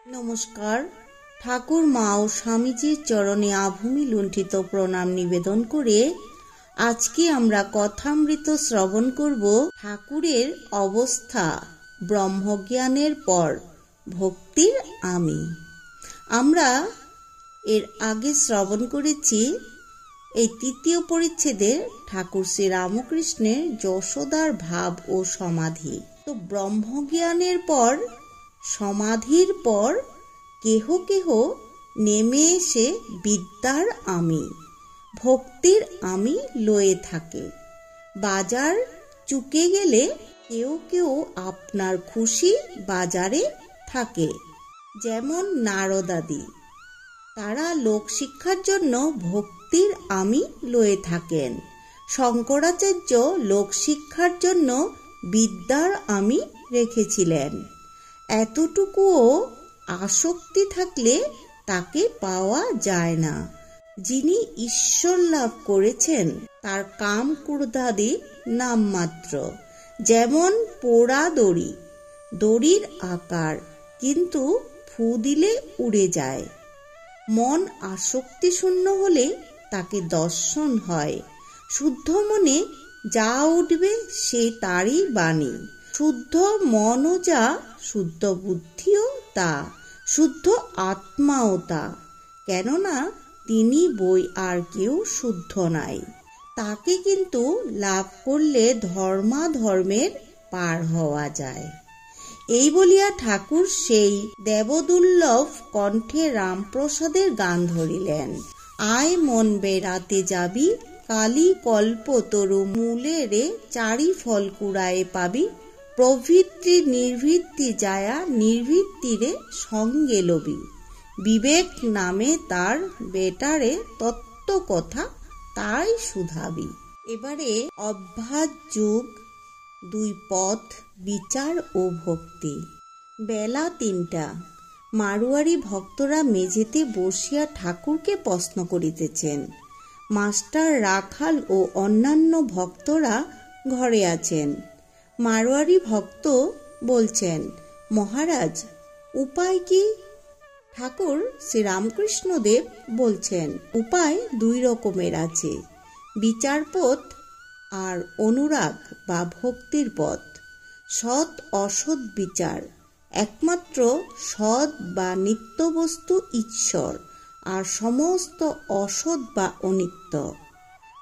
নমস্কার। ঠাকুর মা ও স্বামীজির চরণে আভূমি লুণ্ঠিত প্রণাম নিবেদন করে আজকে আমরা কথামৃত শ্রবণ করব। ঠাকুরের অবস্থা ব্রহ্মজ্ঞানের পর ভক্তির আমি। আমরা এর আগে শ্রবণ করেছি এই তৃতীয় পরিচ্ছেদে ঠাকুর শ্রী রামকৃষ্ণের যশোদার ভাব ও সমাধি। তো ব্রহ্মজ্ঞানের পর সমাধির পর কেহ কেহ নেমে এসে বিদ্যার আমি, ভক্তির আমি লয়ে থাকে। বাজার চুকে গেলে কেউ কেউ আপনার খুশি বাজারে থাকে, যেমন নারদাদি। তারা লোকশিক্ষার জন্য ভক্তির আমি লয়ে থাকেন। শঙ্করাচার্য লোকশিক্ষার জন্য বিদ্যার আমি রেখেছিলেন। এতটুকুও আসক্তি থাকলে তাকে পাওয়া যায় না। যিনি ঈশ্বর লাভ করেছেন তার কাম ক্রোধাদি নামমাত্র, যেমন পোড়া দড়ি, দড়ির আকার, কিন্তু ফু দিলে উড়ে যায়। মন আসক্তি শূন্য হলে তাকে দর্শন হয়। শুদ্ধ মনে যা উঠবে সে তারই বাণী। শুদ্ধ মনও যা, শুদ্ধ বুদ্ধিও তা, শুদ্ধ আত্মাও তা। কেননা তিনি বই আর কেউ শুদ্ধ নাই। তাকে কিন্তু লাভ করলে ধর্মাধর্মের পার হওয়া যায়। এই বলিয়া ঠাকুর সেই দেবদুর্লভ কণ্ঠে রামপ্রসাদের গান ধরিলেন। আয় মন বেড়াতে যাবি, কালী কল্প তরু মূলে রে, চারি ফল কুড়ায়ে পাবি, প্রবৃত্তি নির্বৃত্তি যায়া নির্বৃত্তিরে সঙ্গে লবি। বিবেক নামে তার বেটারে তত্ত্ব কথা তাই শুধাবি। এবারে অভ্যাস যুগ, দুই পথ, বিচার ও ভক্তি। বেলা ৩টা। মারোয়ারি ভক্তরা মেঝেতে বসিয়া ঠাকুরকে প্রশ্ন করিতেছেন। মাস্টার, রাখাল ও অন্যান্য ভক্তরা ঘরে আছেন। মারোয়ারি ভক্ত বলছেন, মহারাজ উপায় কি? ঠাকুর শ্রী রামকৃষ্ণদেব বলছেন, উপায় দুই রকমের আছে, বিচারপথ আর অনুরাগ বা ভক্তির পথ। সৎ অসৎ বিচার। একমাত্র সৎ বা নিত্য বস্তু ঈশ্বর, আর সমস্ত অসৎ বা অনিত্য।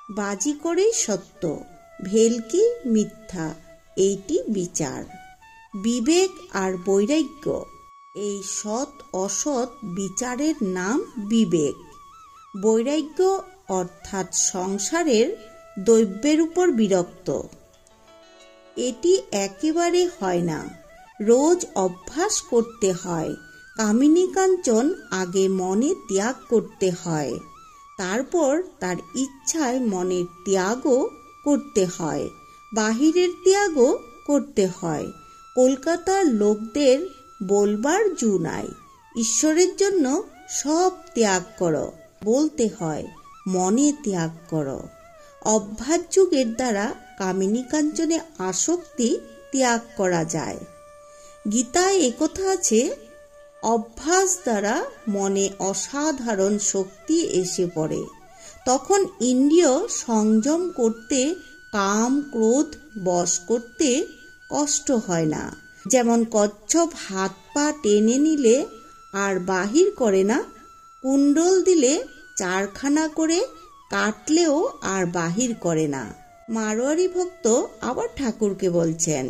বাজি করেই সত্য, ভেলকি মিথ্যা, এইটি বিচার। বিবেক আর বৈরাগ্য, এই সৎ অসৎ বিচারের নাম বিবেক। বৈরাগ্য অর্থাৎ সংসারের দ্রব্যের উপর বিরক্ত। এটি একেবারে হয় না, রোজ অভ্যাস করতে হয়। কামিনী কাঞ্চন আগে মনে ত্যাগ করতে হয়, তারপর তার ইচ্ছায় মনের ত্যাগও করতে হয়, বাহিরের ত্যাগও করতে হয়। কলকাতার লোকদের বলবার জো নাই, ঈশ্বরের জন্য সব ত্যাগ করো, বলতে হয় মনে ত্যাগ করো। অভ্যাস যুগের দ্বারা কামিনী কাঞ্চনে আসক্তি ত্যাগ করা যায়। গীতায় একথা আছে, অভ্যাস দ্বারা মনে অসাধারণ শক্তি এসে পড়ে। তখন ইন্দ্রিয় সংযম করতে, কাম ক্রোধ বশ করতে কষ্ট হয় না। যেমন কচ্ছপ হাত পা টেনে নিলে আর বাহির করে না, কুণ্ডল দিলে 4খানা করে কাটলেও আর বাহির করে না। মারোয়ারি ভক্ত আবার ঠাকুরকে বলছেন,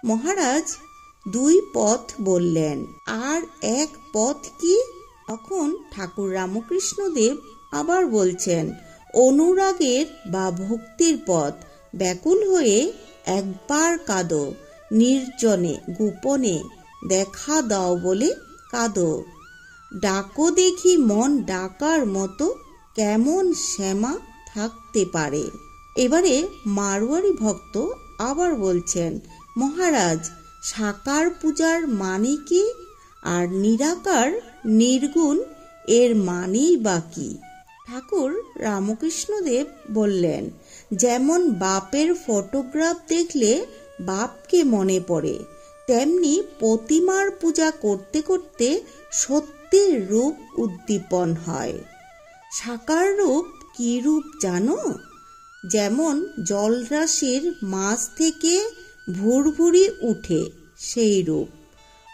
মহারাজ দুই পথ বললেন, আর এক পথ কি? তখন ঠাকুর রামকৃষ্ণদেব আবার বলছেন, অনুরাগের বা ভক্তির পথ। ব্যাকুল হয়ে একবার কাঁদো, নির্জনে গোপনে দেখা দাও বলে কাঁদো। ডাকো দেখি মন ডাকার মতো, কেমন শ্যামা থাকতে পারে। এবারে মারোয়ারি ভক্ত আবার বলছেন, মহারাজ সাকার পূজার মানে কি? আর নিরাকার নির্গুণ এর মানেই বা কি? ঠাকুর রামকৃষ্ণদেব বললেন, যেমন বাপের ফটোগ্রাফ দেখলে বাপকে মনে পড়ে, তেমনি প্রতিমার পূজা করতে করতে সত্যের রূপ উদ্দীপন হয়। সাকার রূপ কি রূপ জানো? যেমন জলরাশির মাঝ থেকে ভুরভুরি উঠে সেই রূপ।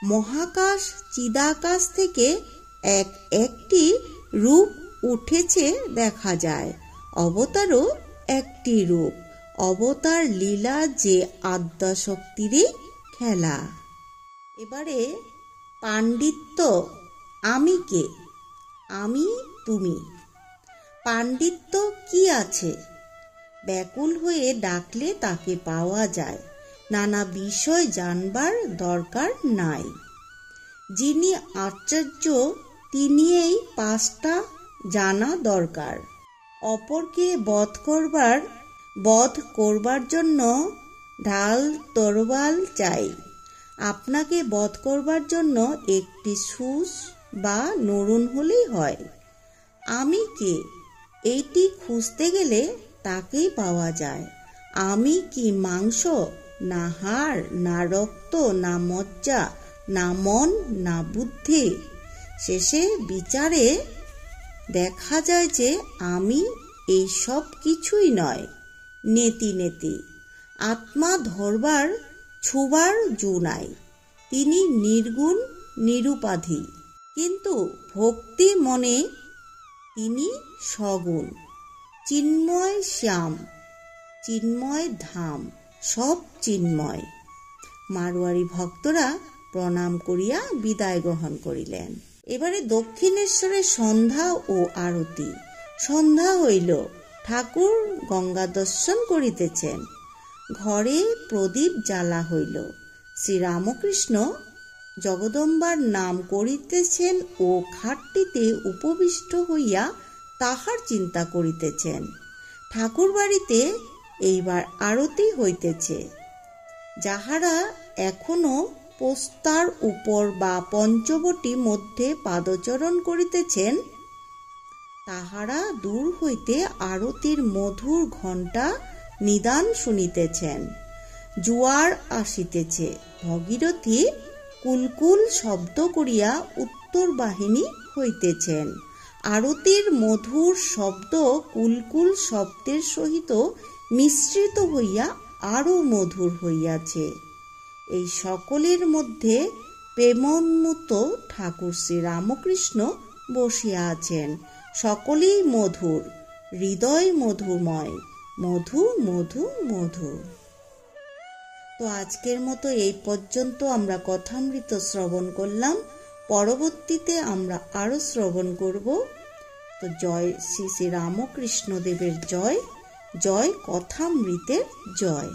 মহাকাশ চিদাকাশ থেকে এক একটি রূপ উঠেছে দেখা যায়। অবতারও একটি রূপ। অবতার লীলা যে আদ্যাশক্তিরই খেলা। এবারে পাণ্ডিত্য আমি কে? আমি তুমি। পাণ্ডিত্য কি আছে? ব্যাকুল হয়ে ডাকলে তাকে পাওয়া যায়। নানা বিষয় জানবার দরকার নাই। যিনি আচার্য তিনি এই 5টা জানা দরকার। অপরকে বধ করবার জন্য ঢাল তরোয়াল চাই। আপনাকে বধ করবার জন্য একটি সুস বা নরুন হলেই হয়। আমি কে? এইটি খুঁজতে গেলে তাকেই পাওয়া যায়। আমি কি মাংস, না হাড়, না রক্ত, না মজ্জা, না মন, না বুদ্ধি? শেষে বিচারে দেখা যায় যে আমি এই সব কিছুই নয়। নেতি নেতি আত্মা ধরবার ছুবার জো নাই। তিনি নির্গুণ নিরুপাধি, কিন্তু ভক্তি মনে তিনি সগুণ। চিন্ময় শ্যাম, চিন্ময় ধাম, সব চিন্ময়। মারোয়ারি ভক্তরা প্রণাম করিয়া বিদায় গ্রহণ করিলেন। এবারে দক্ষিণেশ্বরের সন্ধ্যা ও আরতি। সন্ধ্যা হইল, ঠাকুর গঙ্গা দর্শন করিতেছেন। ঘরে প্রদীপ জ্বালা হইল। শ্রীরামকৃষ্ণ জগদম্বার নাম করিতেছেন ও খাটটিতে উপবিষ্ট হইয়া তাহার চিন্তা করিতেছেন। ঠাকুর বাড়িতে এইবার আরতি হইতেছে। যাহারা এখনো পোস্তার উপর বা পঞ্চবটি মধ্যে পাদচরণ করিতেছেন, তাহারা দূর হইতে আরতির মধুর ঘণ্টা নিদান শুনিতেছেন। জোয়ার আসিতেছে। ভগীরথী কুলকুল শব্দ করিয়া উত্তর বাহিনী হইতেছেন। আরতির মধুর শব্দ কুলকুল শব্দের সহিত মিশ্রিত হইয়া আরো মধুর হইয়াছে। এই সকলের মধ্যে প্রেমোন্মত্ত ঠাকুর শ্রীরামকৃষ্ণ বসিয়া আছেন। সকলেই মধুর, হৃদয় মধুময়, মধু মধু মধু। তো আজকের মতো এই পর্যন্ত আমরা কথামৃত শ্রবণ করলাম। পরবর্তীতে আমরা আরো শ্রবণ করব। তো জয় শ্রী শ্রী রামকৃষ্ণ দেবের জয়, জয় কথামৃতের জয়।